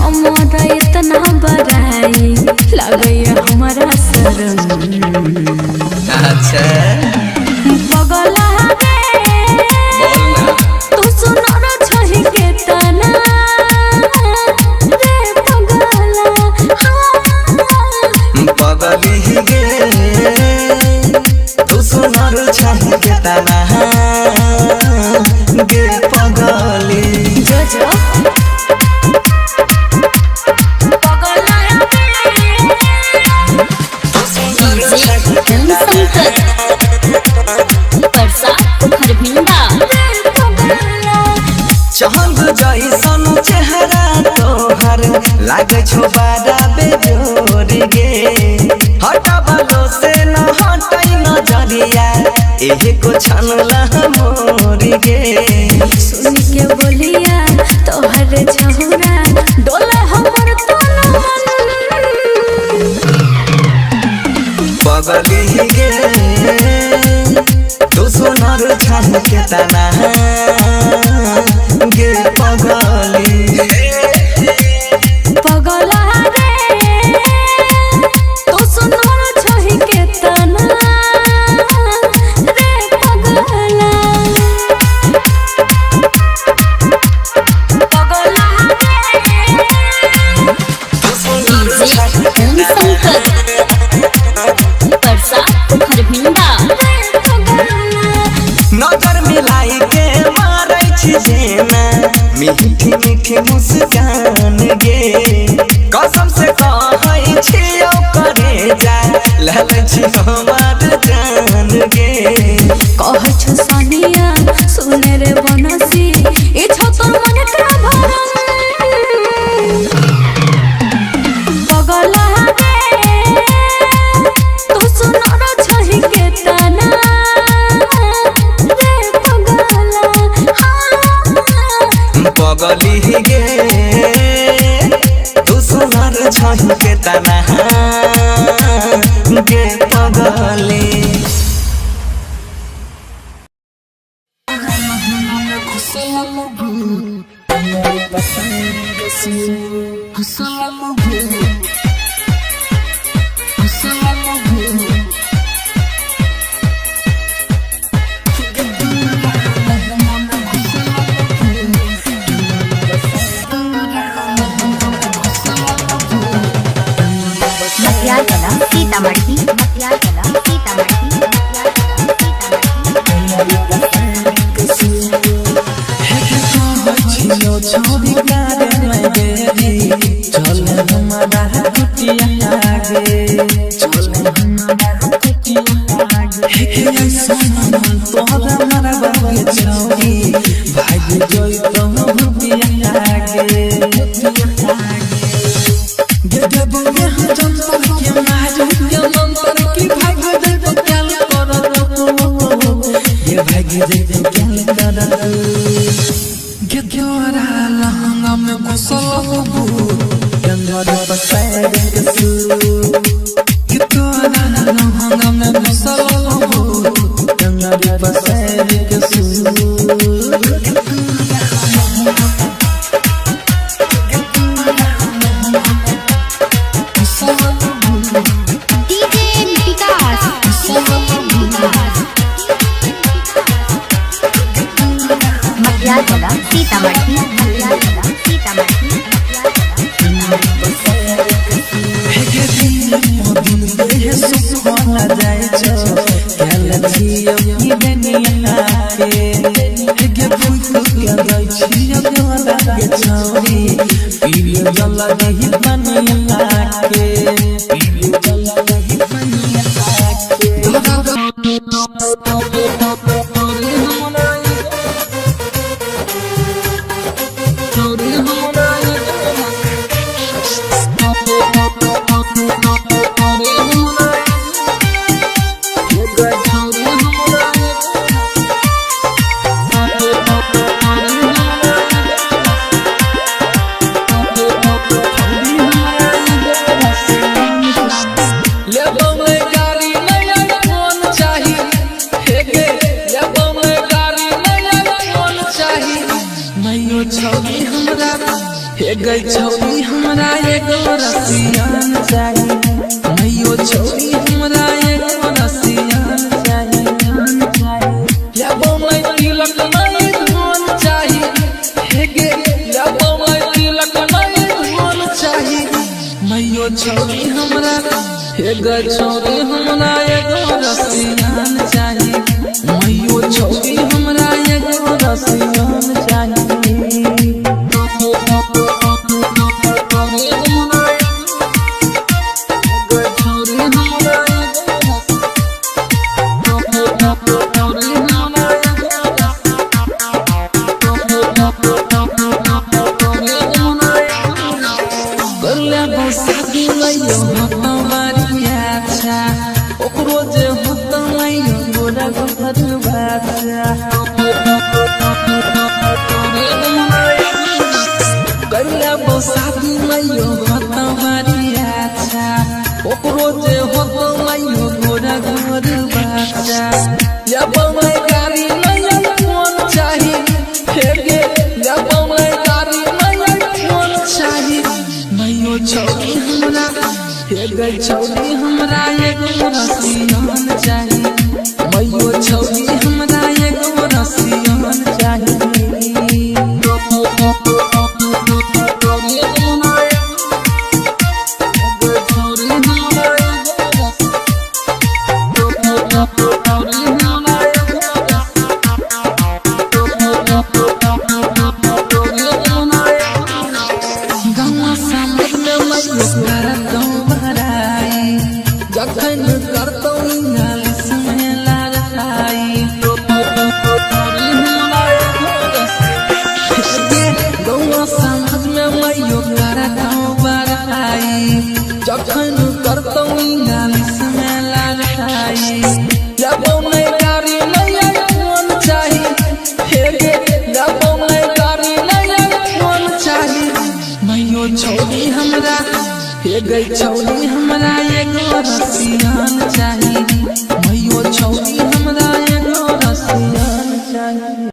हमारा इतना बड़ाई लगे हमारा शर्म। अच्छा पगला रे तू सुनर छही के तना रे पगला पगली गे तू सुनर छही के तना गे पगली जो जो चहल जैसन चेहरा तोहर लागे छो बड़ा बेजोर गे हटबलो से न हटई नजरिया एहे को छनला मोर गे सुन के बोलिया तोहर छहुरा डोला हमर तन पगली गे तू सुनर छन के तना गे पगली पगला रे तू सुनर छही के तना रे पगला पगला तू सुनर छन के नजर मिलाई के मारै छी जेना मीठी मीठी मुस्कान गे कसम से कहै छियौ करे जा ललै छी हमार जान गे कहै छ सनिया सुने रे बनसी ई छ तोर मन का भरम पगला रे तू सुनर छही के तना रे पगला पगली गे तू सुनर छही के तना गे पगली सीतामढ़ी छोड़ी कारे मैं बेरी चल हमारा कुटिया आगे चल हमारा कुटिया आगे ऐसा मन तोहरा हमारा बाबा छोड़ी भाग जोई तो भुटिया आगे गे बोले हम जंतर के मारू के मंतर की भाग दे तो क्या करो ये भाग दे तो क्या करो Gyora lahanga me kusolobu Gyora pasayag kasu Gyora lahanga me kusolobu Gyora pasayag kasu DJ Vikas मटियाला सीतामढ़ी गई छौरी हमरा एगो रसियान चाहिए मैयो छौरी हमरा एगो रसियान चाहिए या बोमै तिलक नहीं धन चाहिए हे गे या बोमै तिलक नहीं धन चाहिए मैयो छौरी हमरा हे गई छौरी हमरा एगो रसियान चाहिए मैयो छौरी हमरा एगो रसियान चाहिए छौरी हमरा एगो रसियान चाहिए मैयो छौरी हमरा एगो रसियान चाहिए गई छौरी हमरा एगो रसियान चाहिए मैयो छौरी हमरा एगो रसियान चाहिए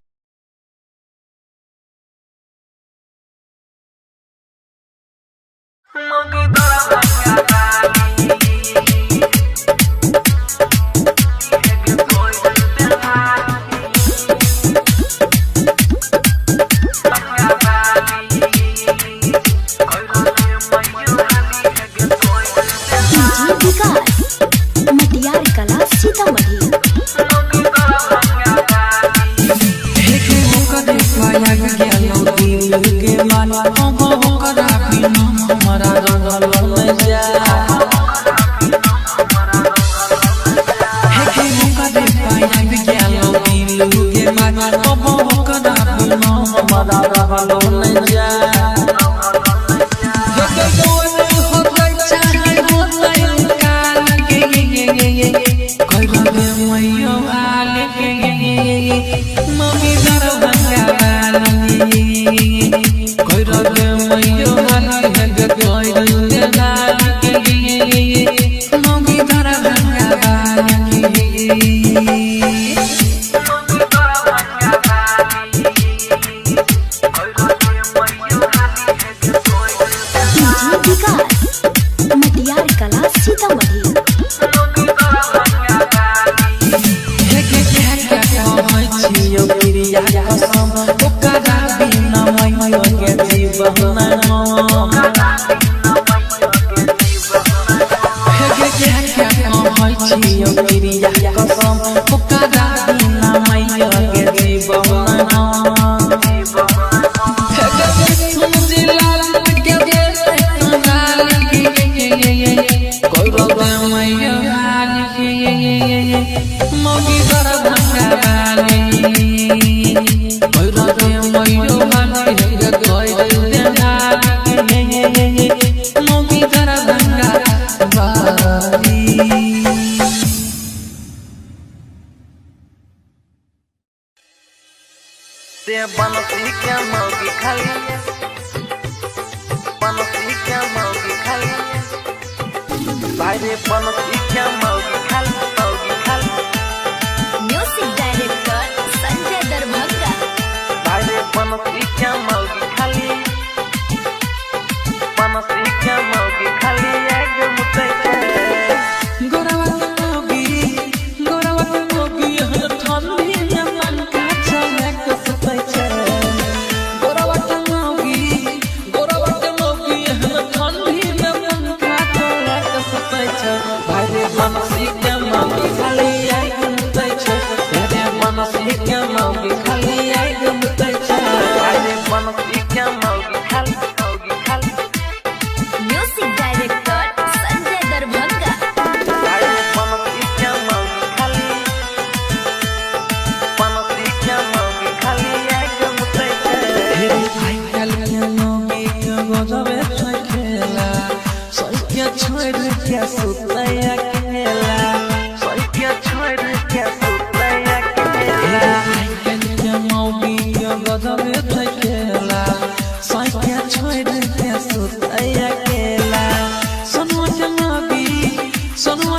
बनसी क्या मौगी खाली बनसी क्या मौगी खाली बाहरे बनसी क्या मौगी खाली म्यूजिक डायरेक्टर संजय दरभंगा बाहरे बनसी क्या मौगी खाली के सुतैया केला सैया छोड़ के सुतैया केला के मौगी के गदबे थकेला सैया छोड़ के सुतैया केला सोनुआ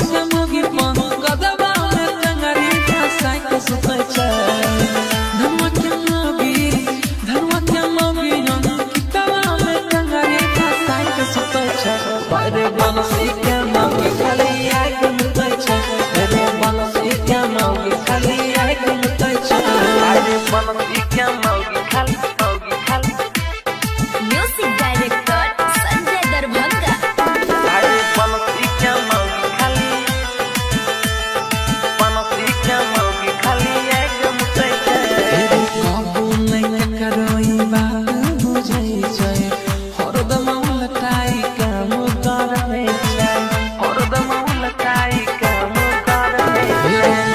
के मौगी पन गदबा में टंगरी फसाई के सुतै छै धनुआ के मौगी कितवा में टंगरी फसाई के सुतै छै अरे बनसी के मौगी खाली आग मुतै छै अरे बनसी के मौगी खाली आग मुतै छै अरे बनसी के मौगी खाली म्यूजिक डायरेक्टर संजय दरभंगा। अरे बनसी के मौगी खाली आग मुतै छै काबू नहीं करई बात बुझै छै हरदम लटाई काम करबै छै हरदम लटाई काम करबै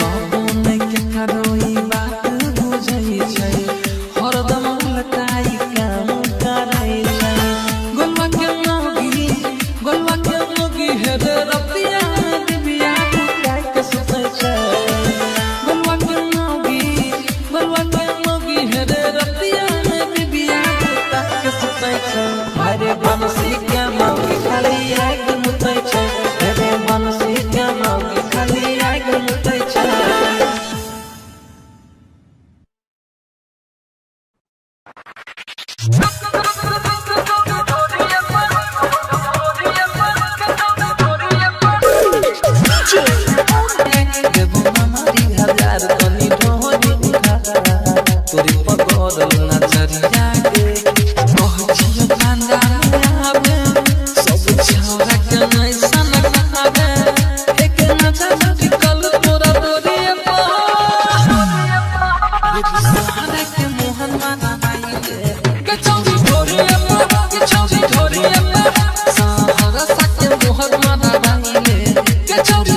काबू नहीं करई बात बुझै छै हरदम लटाई काम करै छै गोलवा के मौगी हेरे रतिया में दिबिया बुझाई के सुतै छै गोलवा के मौगी हेरे रतिया में दिबिया बुझाई के सुतै छै अरे बनसी के मौगी खाली आग मुतै छै अरे बनसी के मौगी खाली आग मुतै छै देबो हमारी हजार तनी ढोरी उठा तोरी पकड़ल नजरिया के कहछियो खानदान आवे सब छौरा के नहीं सन खावे एक नजर टिकल तोरा तोरी पर सहारा के मोहन माना आई के चौरी ढोरी पर सहारा सके मोहन माना आई के चौरी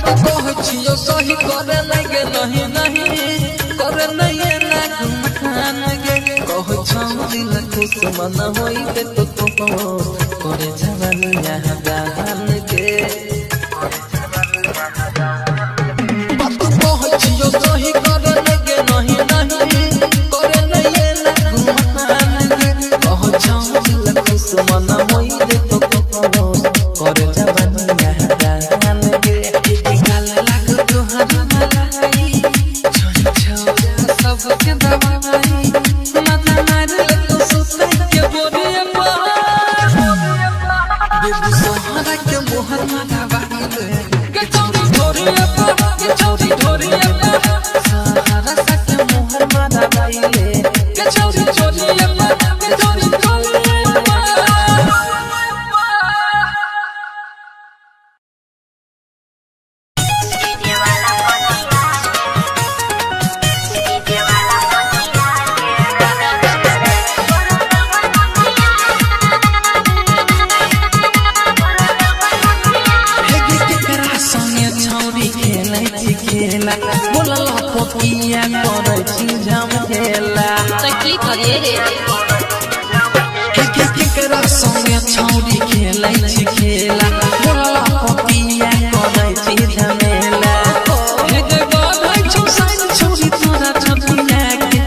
सही करे लगे नहीं करे नहीं ना घुमखान गे कह दिल खुश मन होई के तो करे जवानी यहाँ गान के कहछियो सही करे लगे नहीं करे नहीं ना घुमखान गे कह दिल खुश मन होई के तो करे जवानी यहाँ गान के गाल लाग तोहर मलाई सबके दबाई माथा मारल तो सुतै के बोरे पर बेबी सोहरा के मोहर माथा बाइले के चौरी ढोरी पर सहारा सके मोहर माथा बाइले के चौरी खेला बोला पपिया करे छी झम खेला की करे रे केकरा संगे छौरी खेलै छी खेला बोला पपिया करे छी झमेला हे गे गाय छौ साइन छौरी तोरा छपिया के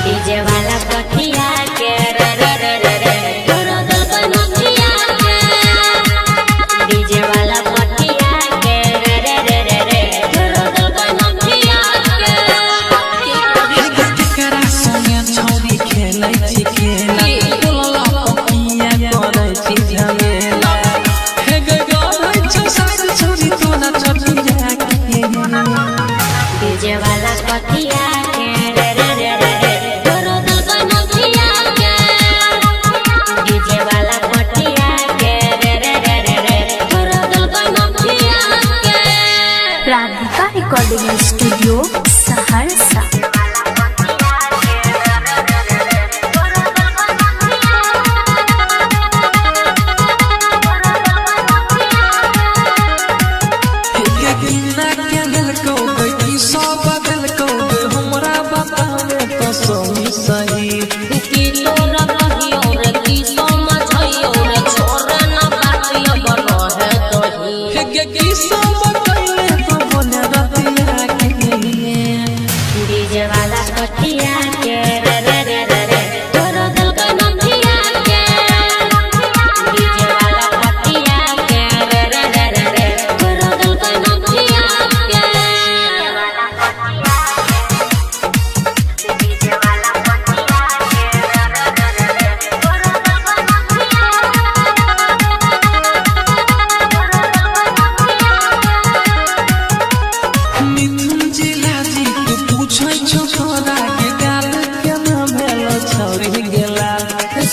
डीजे वाला पटिया के रे रे रे रे तोरा दल बनतिया के डीजे वाला पटिया के रे रे रे रे तोरा दल बनतिया के केकरा संगे छौरी खेलै छी खेला बोला पपिया करे छी झमेला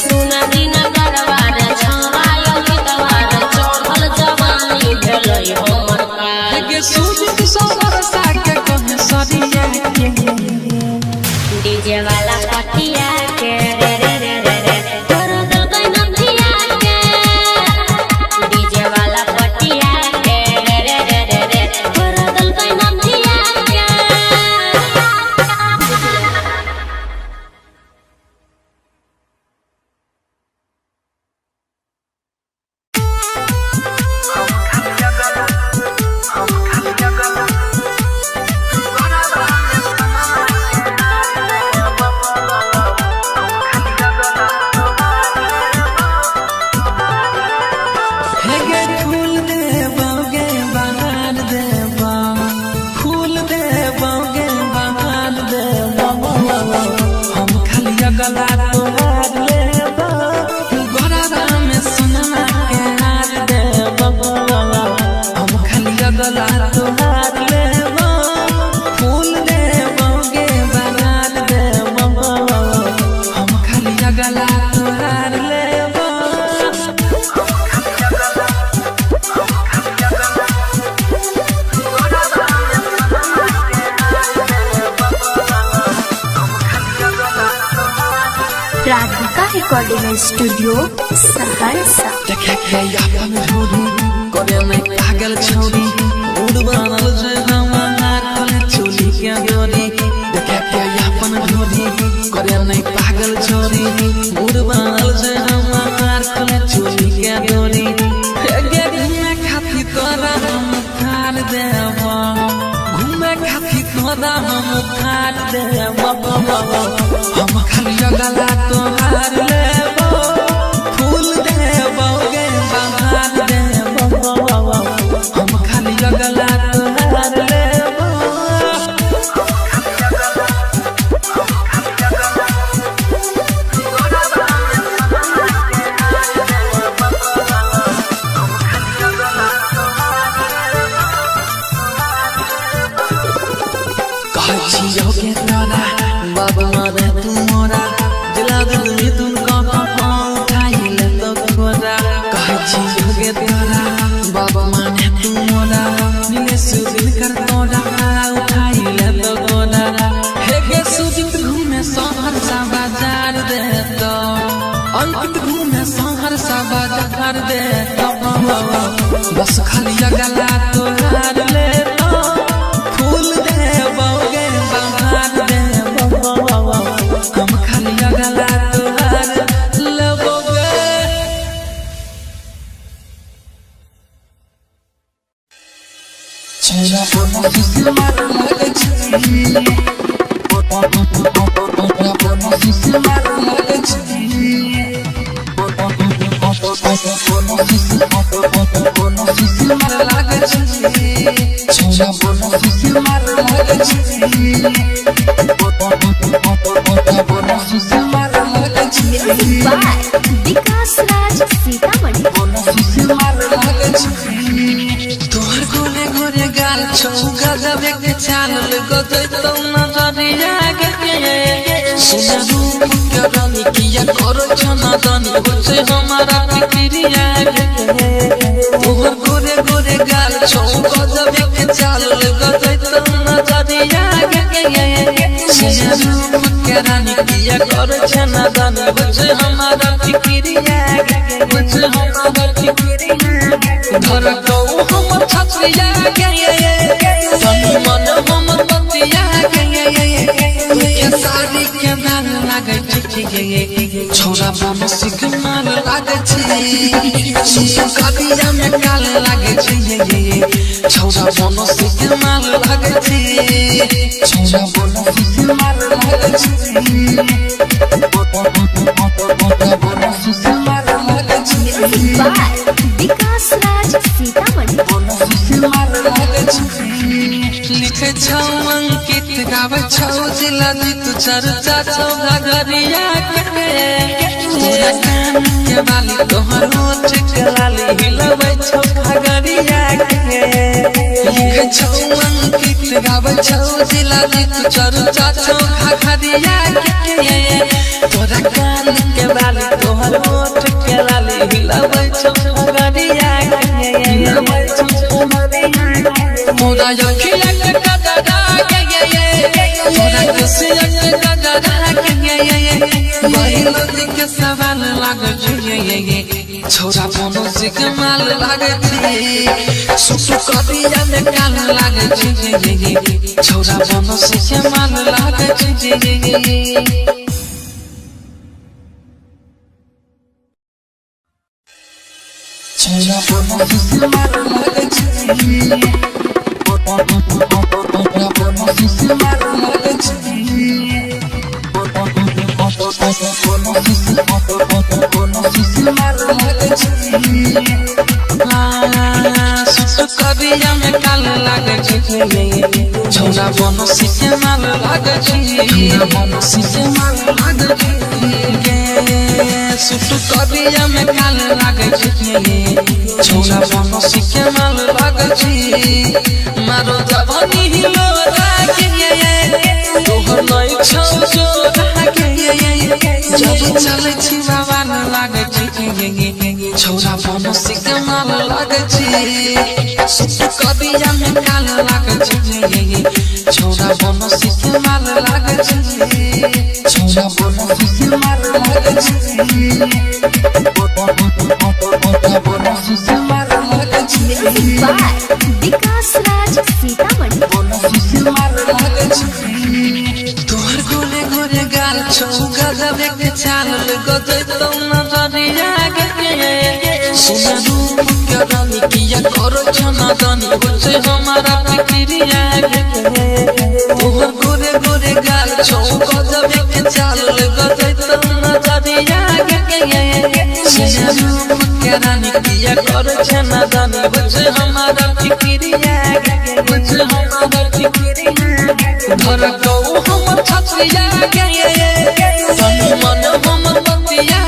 सुनरी नगरवार छवायो गीतवार चढ़ल जवानी भेलै हमर काल के सूझ सोबर साके कहे सरिया के डीजे वाला पटिया के रे रे रे रे रे तोरो दिल कोई नथिया के डीजे वाला पटिया के रे रे रे रे रे तोरो दिल कोई नथिया के हेगे फूल देबोगे बहार देबो फूल देबोगे बहार देबो हम खाली गला तोहार लेबो गोराबा में सोनमा के हार देबो हम खाली गला तोहार लेबो फूल देबोगे बहार देबो हम खाली गला तोहार लेबो राधिका रिकॉर्डिंग स्टूडियो सहरसा। देखे के अपन ढोरी करे में पागल छौरी उड़ बनल जे हमार खोले चोली के डोरी देखे के अपन ढोरी करे में पागल छौरी उड़ बनल जे हमार खोले चोली के डोरी गे घूमे खातिर तोरा हम थार देबो घूमे खातिर तोरा हम थार देबो हम खाली गला तोहार लेबो फूल देबोगे बहार देबो हम खाली गला तोहार लेबो कहछियोगे तोरा बाबा मारे तू मोरा दिला दिल तुम को उठाई ले तो खोरा कहछियोगे तोरा बाबा माने तू मोरा नीले सुदिन कर तोरा उठाई ले तो खोरा हेगे सुदित घूमे शहर सा बाजार दे तो अंकित घूमे शहर सा बाजार दे तो बस खाली गला तोहार ले तो फूल देबोगे बहार देबो हम खाली गला तोहार लेबोगे छेड़ा बोना किसी मार लगे छी बोना किसी मार लगे छी बोना किसी मार लगे छी छेड़ा बोना किसी मार लगे छी बोना किसी मार लगे छी बाय विकास राज सीतामढ़ी। तोहर गोरे गोरे गाल चौका जबे के चालल गदे तो नजरिया के सुना रूप के रानी किया करो छना दानी होছে हमारा फिक्रिया तोहर गोरे गोरे गाल चौका जबे के चालल गदे तो नजरिया के सुना रूप के रानी किया करो छना दानी होছে हमारा फिक्रिया होছে हमारा फिक्रिया घर को हमर छतिया के तनी मन हमर बतिया के साड़ी के दाग लागे छी छोरा बम सिग्नल लागे छी कदिया में काल लागे छी छोरा बम सिग्नल लागे छी छोरा बम सिग्नल लागे छी बम सिग्नल लागे छी बाय विकास राज सीतामढ़ी। लिखे छौ अंकित गावे छौ जिला जीत चर्चा छौ घरिया के तोरा कान के बाली तोहर ओठ के लाली हिलबै छौ घरिया के लिखे छौ अंकित गावे छौ जिला जीत चर्चा छौ घरिया के तोरा कान के बाली लागे छी छोरा बनो से कमाल लागे छी सुसु करिया में काल लागे छी छोरा बनो से कमाल लागे छी छोरा बनो से कमाल लागे छी करिया में काल लागे छोरा बनो से माल लागे छोरा बनो से माल लागे सुटु करिया में काल लागे छोरा बनो से माल लागे मारो जवानी हिलो रागे तोहर नहीं छौ जो रागे जब चले छी बाबा न लागे छोरा बनो से कमाल लागे सुटु करिया में काल लागे छोरा बनो से कमाल लागे छोरा बनो से कमाल लागे बनो से कमाल लागे विकास राज सीतामढ़ी तोहर गोरे गोरे गाल छौ गजब के चाल गजै तो नजरिया के सुना रूप के रानी किया करो छना दानी बचे हमारा फिक्रिया तोहर गोरे गोरे गाल छौ गजब के चाल गजै तो नजरिया के सुना रूप के रानी किया करो छना दानी बचे हमारा फिक्रिया बचे हमारा फिक्रिया धर को हम छछिया तनु मन हम बतिया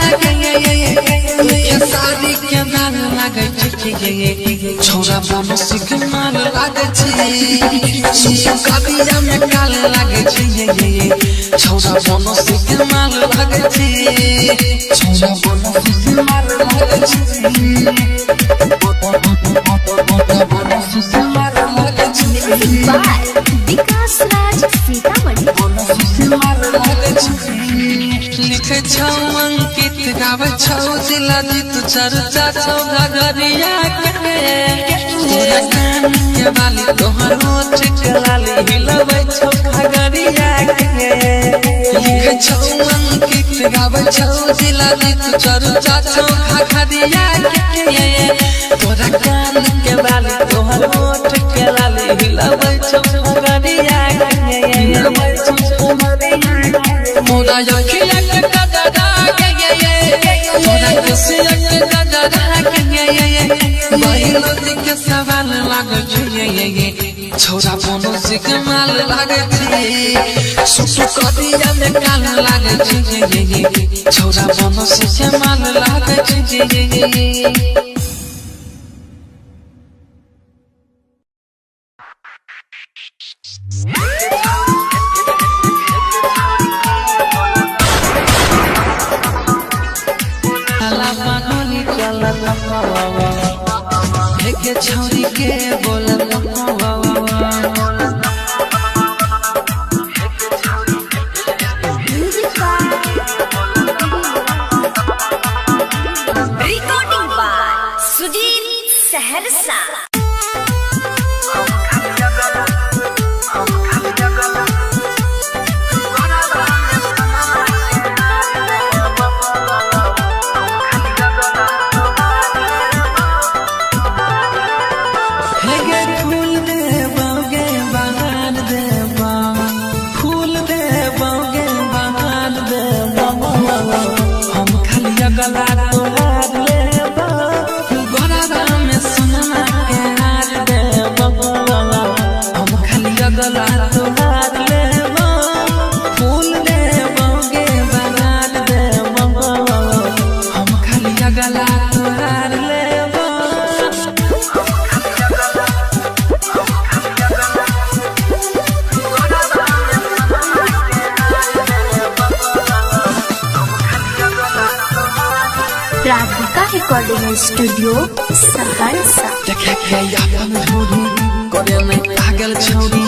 ये सारी के नाल लागे छोरा बनो से कमाल लागे सुसु करिया में काल लागे छोरा बनो से कमाल लागे छोरा बनो से कमाल लागे बनो से कमाल लागे विकास राज सीतामढ़ी लिखे छौ अंकित गावे छौ दिला जीत चर्चा छौ घगरिया के तोरा कान के बाली तोहर होठ के लाली हिलबै छौ घगरिया के लिखे छौ अंकित गावे छौ दिला जीत चर्चा छौ घगरिया के तोरा कान के बाली तोहर होठ के लाली हिलबै छौ घगरिया के हिलबै छौ घगरिया मोरा यखिया के गजरा के मोरा कसिया के गजरा के महिला के सवाल लागे छोरा बनो से कमाल लागे सुसु करिया में काल लागे छोरा बनो से कमाल लागे छौरी के बोल रिकॉर्डिंग बाय सुधीर सहरसा गला तोहार लेबा गोराबा में सोना के हार देबा हम खाली गला तोहार लेबा फूल देबा गे बनार देबा हम खाली गला तोहार लेबा राधिका रिकॉर्डिंग स्टूडियो सहरसा देखे के अपन धोरी करे में पागल छौरी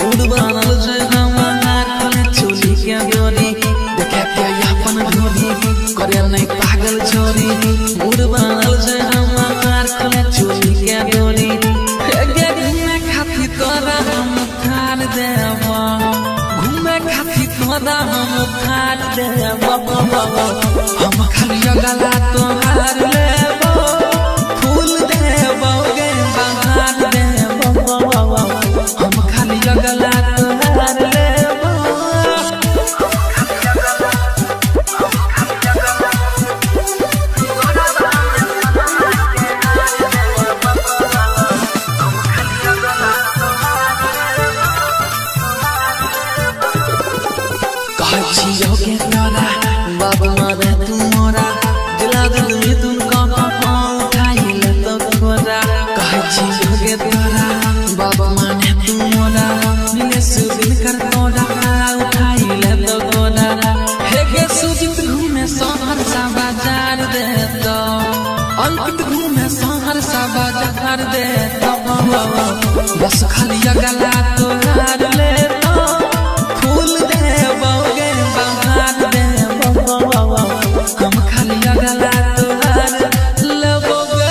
मूड बनल जे हमार चोली के गोरी देखे के अपन धोरी करे में पागल छोरी मूड बनल से हमार खोले चोरी के डोरी गे घूमे खाती तोरा हम खार देवा घूमे खाती तोरा हम खार देवा हम खाली गला तोहार लेबो फूल देबो गे बहार देबो हम खाली गला तोहार लेबो जियोगे तोरा बाबू मारे तू मोरा दिला दिल में तुमको उठाई ले तो खोरा कहे जियोगे तोरा बाबू माने तू मोरा मिले सुदिन कर तोरा उठाई ले तो खोरा हे गे सुजित घूमे शहर सा बाजार दे दो अंकित घूमे शहर सा बाजार दे दो बस खाली गला तोहार ले तो फूल देबो गे बहार देबो हम खाली गला तोहार लेबो गे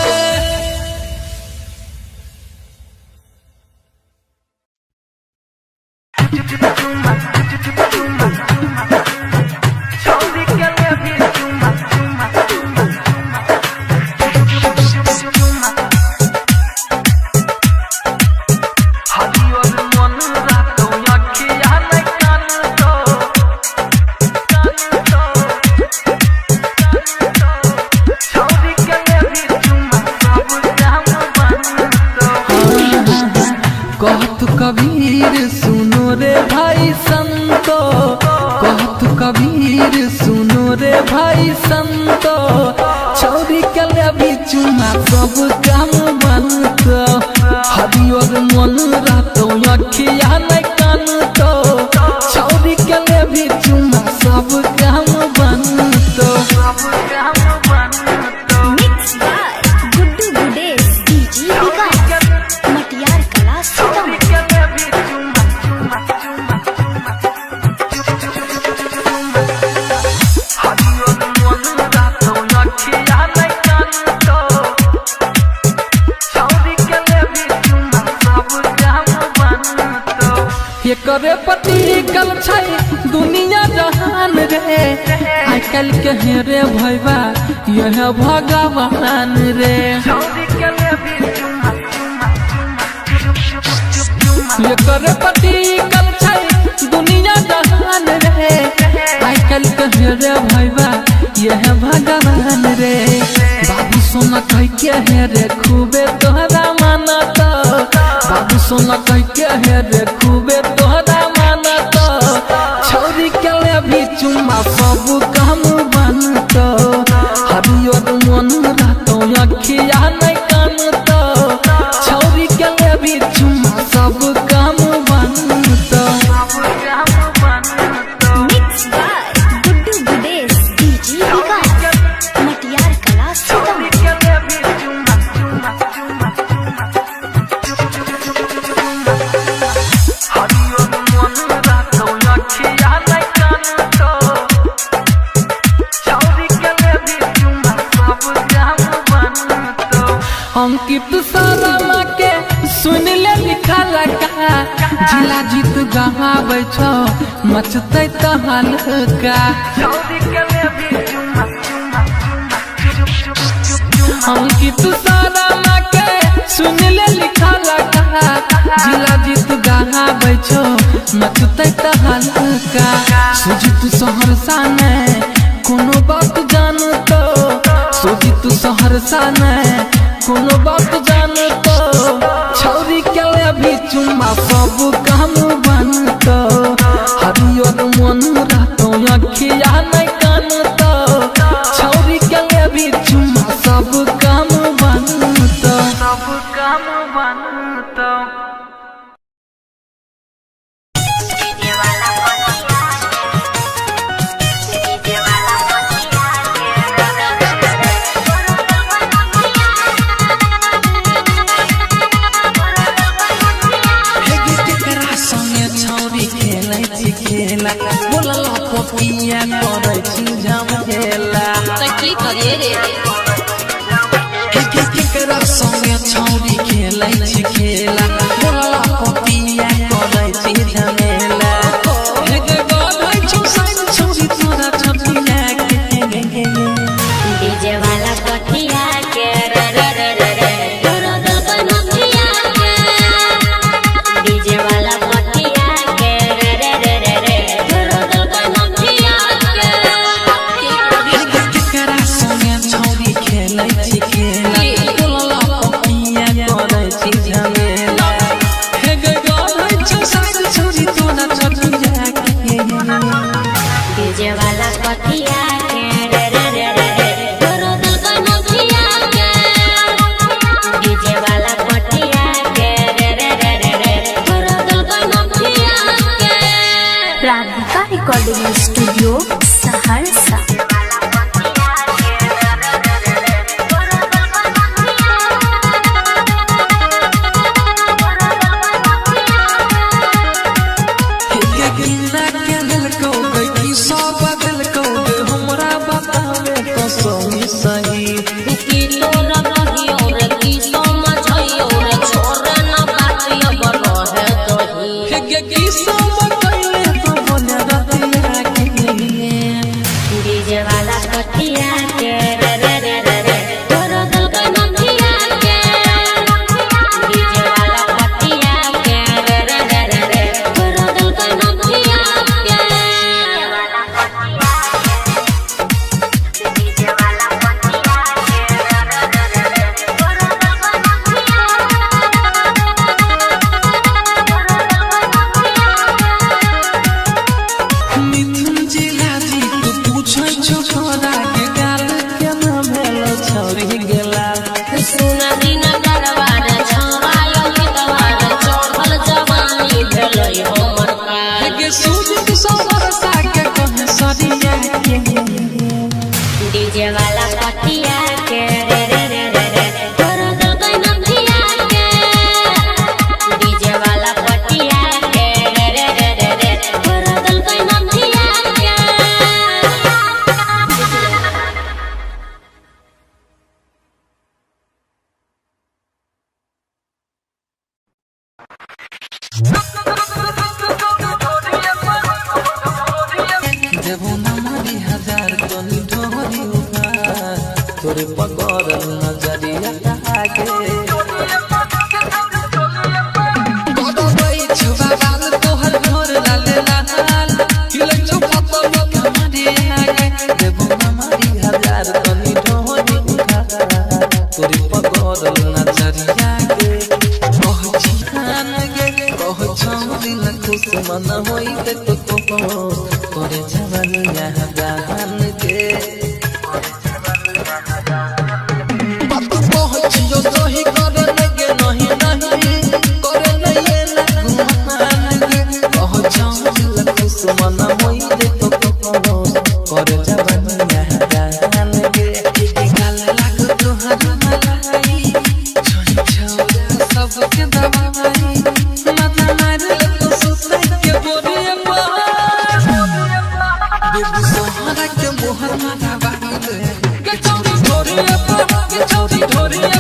कहत कबीर सुनो रे भाई संतो कहत कबीर सुनो रे भाई संतो छौरी के लेबी चुमा सब काम बनतो हरियर मन रहतो अखिया नहीं कानतो छौरी के लेबी चुमा सब काम बनतो mix by Guddu Gudesh DJ विकास मटियार कला सीतामढ़ी। ये करे पति कल छै दुनिया जहान रे आई कल के हेरे भैया यह भगवान रे ये करे पति कल छै दुनिया जहान रे आई कल के हेरे भैया यह भगवान रे बाबू सोना कह के हेरे खूबे तोहरा मानत बाबू सोना कह के हेरे खूबे तोहरा मानत छौरी के लेबी चुम्मा सब काम बनतो हरियर मन रहतो अखिया नहीं कानतो छौरी के लेबी चुम्मा सब काम बनतो mix by Guddu Gudesh DJ विकास मटियार कला सीतामढ़ी। अंकित सारा के सुन ले लिखा लगा जिला जीत गहाबै छौ मचतै तहलका अंकित सारा के सुन ले लिखा लगा जिला जीत गहाबै छौ मचतै तहलका सुजित सहरसा ने कोनो बात जानतो सुजित सहरसा ने कोनो बात जानतो छौरी के लेबी चुम्मा सब काम बनतो हरियर मन रहतो अखिया नहीं कानतो छौरी के लेबी चुम्मा सब काम बनतो की करे केकरा संगे छौरी खेलै छी खेला बोलला पतिया करै छी झमेला हे गे गाय छौ साइन छौरी तोरा छतिया के डीजे वाला पटिया के रे रे रे रे रे तोरा दल नथिया के डीजे वाला पटिया के रे रे रे रे रे तोरा दल नथिया के केकरा संगे छौरी खेलै छी खेला बोलला पतिया करै छी झमेला हे गे गाय छौ साइन छौरी तोरा छतिया के डीजे वाला पटिया के रे रे रे रे रे तोरा दल नथिया के डीजे वाला पटिया के रे रे रे रे रे तोरा दल नथिया के राधिका रिकॉर्डिंग स्टूडियो सहरसा। किन्ना के दिलको गई सब दिलको हमरा बतावे तो सही सही की तोरा कहियो रे की समझइयो रे छोरे न बातिया बनो है तोही हे गे की सब कइले तो बोले रतिया के डीजे वाला पटिया के रे रे रे रे रे तोरा दल नथिया के डीजे वाला पटिया के रे रे रे रे रे तोरा दल नथिया के डीजे वाला पटिया के रे रे रे रे रे तोरा मिथुन जिला जी तू पूछै छौ छोरा के गाल के नाम भेलो छौरी गेला सुना दिन दरबार छवायो गीतवार चढ़ल जवानी भेलै हमर का हे गे सूझ सवरसा के कह सरिया के डीजे वाला पटिया के रे रे रे रे रे तोरा दल नथिया के डीजे वाला पटिया के रे रे रे रे रे तोरा दल नथिया के देवो नमरी हजार तनी ढोरी उपार तोरे पकड़ल नजरिया आगे गदबै छुबा बाल तोहर भोर लाले लाल हिलै छौ पतल कमरे आगे देवो नमरी हजार तनी ढोरी उपार तोरे पकड़ल नजरिया आगे ओह जीवन गे ओह छौरी न खुश मन होई ते तो करे जवानी यहाँ दान के बात पहुँचियो सही करे लगे नहीं नहीं करे नहीं ना घुमान के पहुँचाऊँ दिल खुश मन होई दे तो करे जवानी यहाँ दान के गाल लाग तोहर मलाई छोड़ छोड़ सबके दवाई माथा मार तो सुतै के बोरिया बेबी सोहरा के मोहर माथा बाहिले के चौरी ढोरिया के चौरी ढोरिया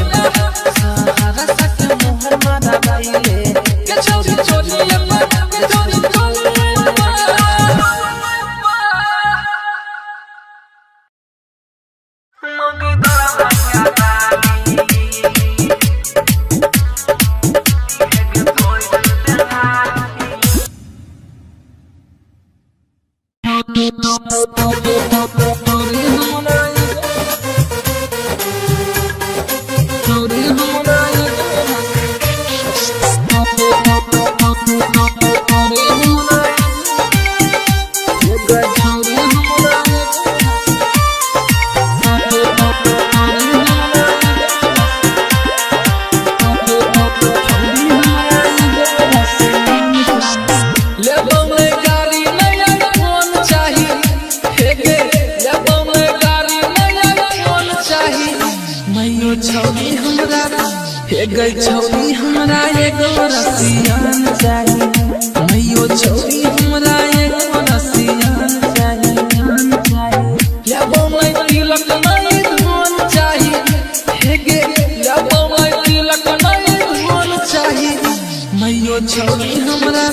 सहारा सके मोहर माथा बाहिले के चौरी ढोरिया के चौरी ढोरिया मगे गई छौरी हमरा एगो रसियान चाही, मैयो छौरी हमरा एगो रसियान चाही। लेबो मैं तिलक नहीं धन छौरी हमरा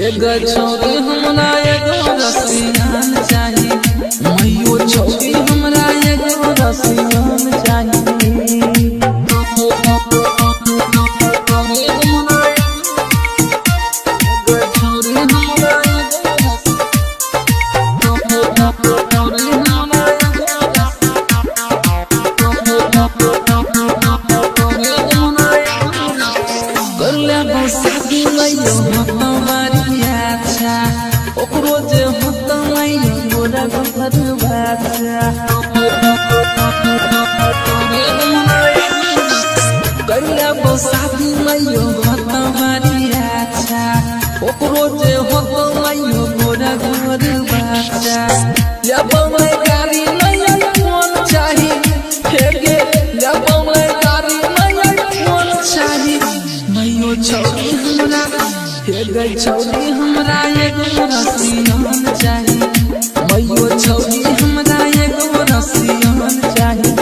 एगो छौरी हमरा एगो रसियान चाही मैयो छौरी हमरा एगो रसियान चाही शादी मैयो हमारिया ओकरो जे हो मैयो गोरा घर बाजा जब मैं गाड़ी नहीं कौन चाही फेगे जब मैं गाड़ी नहीं कौन चाही मैयो छौरी हमरा एगो छौरी हमरा एगो रसियान चाही मैयो छौरी हमरा एगो रसियान चाही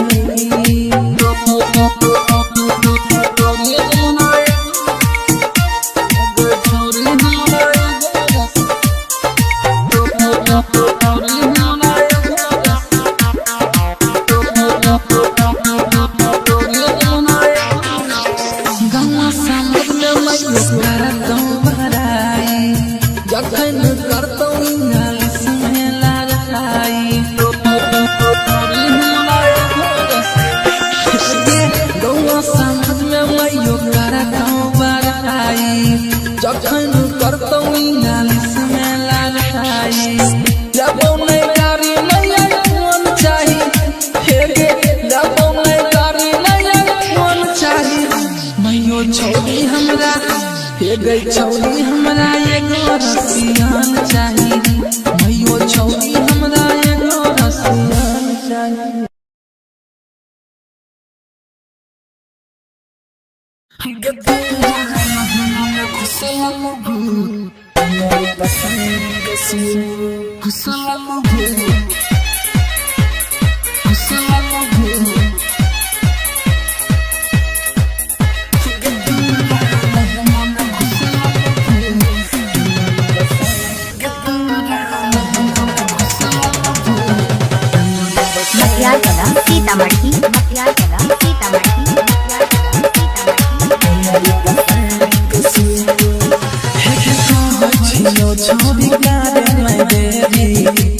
छौरी हमरा एगो रसियान चाही मैयो छौरी हमरा एगो रसियान चाही सीतामढ़ी मटियार कला सीतामढ़ी छौरी गारे मैं देरी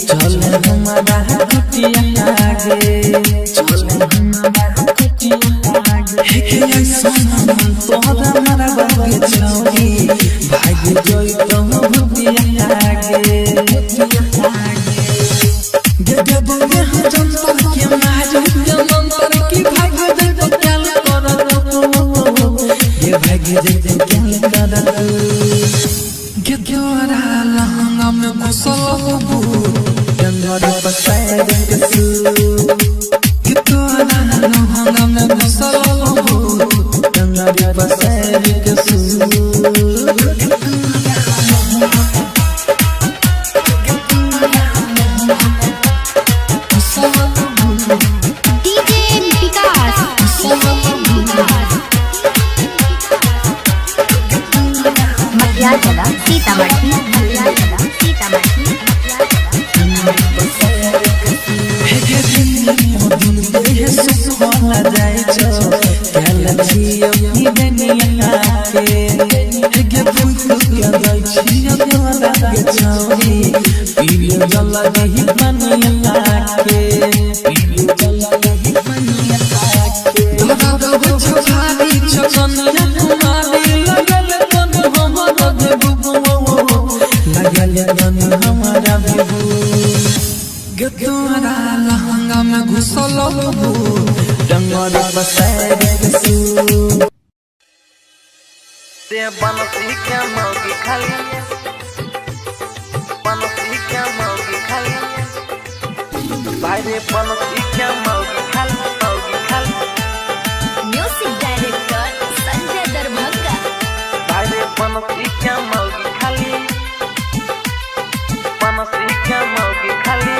चल हमारा कुटिया आगे चल हमारा कुटिया आगे हे सोना मन तोहरा हमारा बागे छौरी भाग जोई तो भुतिया आगे गे गे बोले हम जनता के मारू के मंतर की भाग दे तो क्या कर ये भाग दे तो क्या कर Gyoara lahanga me kusalabu Gandhari pasayad kasu Gyoara lahanga me kusalabu Gandhari pasayad kasu DJ Vikas मटियार कला सीतामढ़ी मटियार कला सीतामढ़ी गद्दोरा लहंगा में घुसलो डंगर बसाए गसू ते बनसी क्या मौगी खाली बनसी क्या मौगी खाली भाई रे बनसी क्या मौगी खाली म्यूजिक डायरेक्टर संजय दरभंगा भाई रे बनसी क्या मौगी खाली बनसी क्या मौगी खाली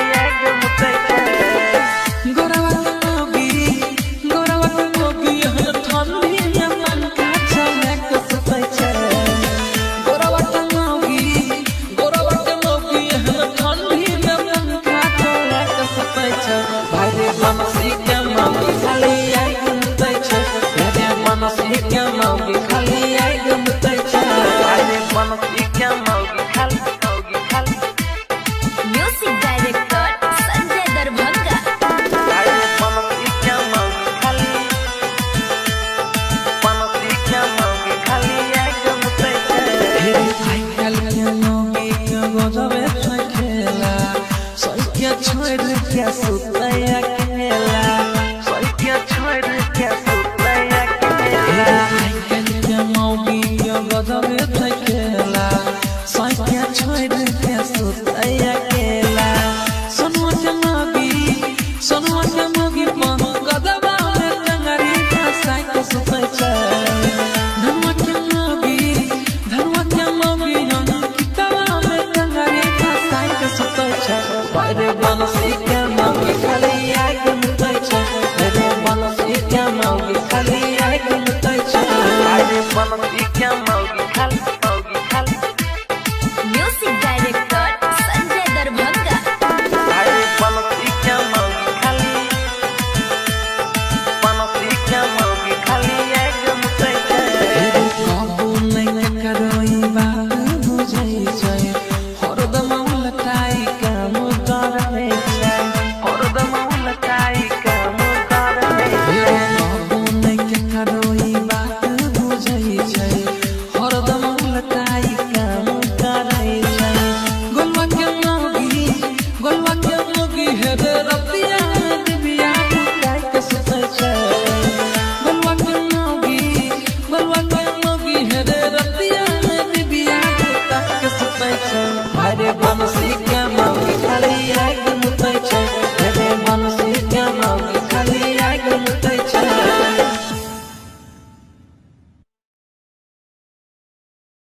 बनती क्या मौगी खाली आए गुलते छो अरे बनती क्या